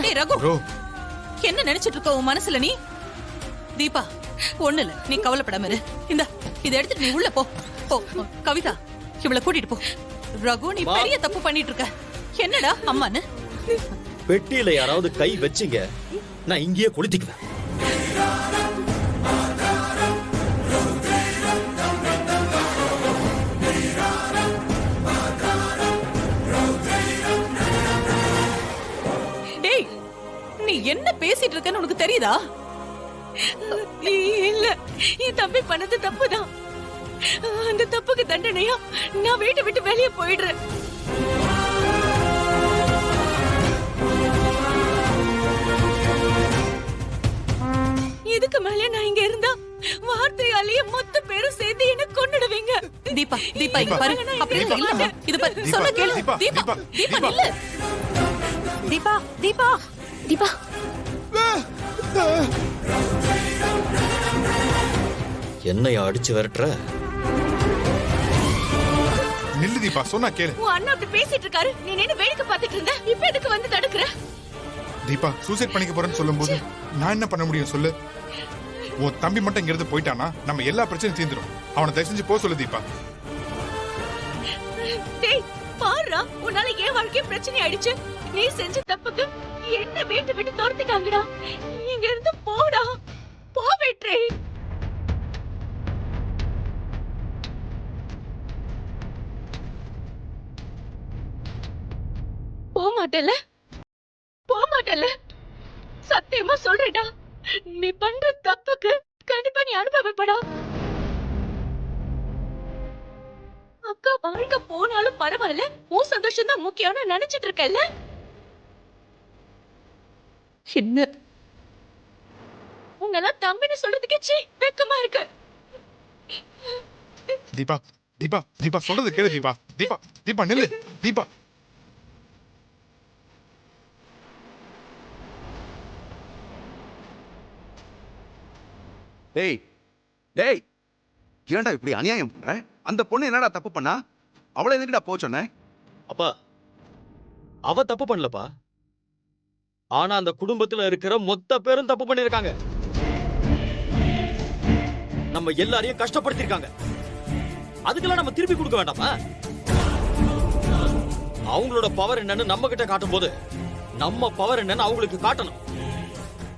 டேய் ரகு, என்ன நினைச்சிட்டு இருக்க உன் மனசுல நீ? தீபா ஒண்ணு இல்ல, நீ கவலைப்படாம இரு. இந்த இதை எடுத்துட்டு நீ உள்ள போ. போ கவிதா, இவளை கூட்டிட்டு போ. ரகு, நீ பெரிய தப்பு பண்ணிட்டு இருக்க. என்னடா அம்மான்னு? பெட்டியில யாராவது கை வச்சிங்க, நான் இங்கேயே கொளுத்திக்குவேன். டேய், நீ என்ன பேசிட்டு இருக்கன்னு உனக்கு தெரியுதா? இல்ல, என் தம்பி பண்ணது தப்புதான். அந்த தப்புக்கு தண்டனையா நான் வீட்டை விட்டு வெளியே போயிடுறேன். இதுக்கு மேல நான் இங்க இருந்தா வார்த்தையாலேயே மொத்த பேரும் சேர்த்து என்ன கொன்னுடுவீங்க. தீபா, தீபா இங்க பாரு. அப்படியே இல்ல, இது பாரு, சொன்ன கேளு. தீபா, தீபா நில்லு. தீபா, தீபா, தீபா. என்னைய அடிச்சு விரட்டுற? நில்லு தீபா, சொன்னா கேளு. உன் அண்ணா அப்படி பேசிட்டு இருக்காரு, நீ என்ன வேடிக்கை பார்த்துட்டு இருந்த? இப்ப எதுக்கு வந்து தடுக்குற? தீபா, சூசைட் பண்ணிக்க போறேன்னு சொல்லும் போது நான் என்ன பண்ண முடியும் சொல்லு? உன் தம்பி மட்டும் இங்க இருந்து போயிட்டானா நம்ம எல்லா பிரச்சனையும் தீர்ந்துரும். அவனை தயவு செஞ்சு போக சொல்லு தீபா. டேய் பாருடா, உன்னால ஏன் வாழ்க்கைய பிரச்சனை ஆயிடுச்சு. நீ செஞ்ச தப்புக்கு என்ன வீட்டு விட்டு துரத்திட்டாங்கடா. இங்க இருந்து போடா, போ வெற்றி. போமாட்டல, போமாட்டல. சத்தியமா சொல்றேடா, நீ பண்ற தப்புக்கு கண்டிப்பா நீ அனுபவப்படா. அக்கா வாழ்க்கை போனாலும் பரவாயில்ல, உன் சந்தோஷம் தான் முக்கியம்னு நினைச்சிட்டு இருக்கல. என்ன உங்கெல்லாம் தம்பின்னு சொல்றதுக்கே சீ வெக்கமா இருக்கு. தீபா, தீபா, தீபா சொல்றது கேளு தீபா. தீபா, தீபா நில்லு தீபா. டேய் டேய், ஏன்டா இப்படி அநியாயம் பண்ற? அந்த பொண்ணு என்னடா தப்பு பண்ணா? அவளை எதுக்குடா போக சொன்ன? அப்பா, அவ தப்பு பண்ணலப்பா. ஆனா அந்த குடும்பத்துல இருக்கிற மொத்த பேரும் தப்பு பண்ணிருக்காங்க. நம்ம எல்லாரையும் கஷ்டப்படுத்திருக்காங்க. அதுக்கெல்லாம் நம்ம திருப்பி கொடுக்க வேண்டாமா? அவங்களோட பவர் என்னன்னு நம்ம கிட்ட காட்டும் போது நம்ம பவர் என்னன்னு அவங்களுக்கு காட்டணும்.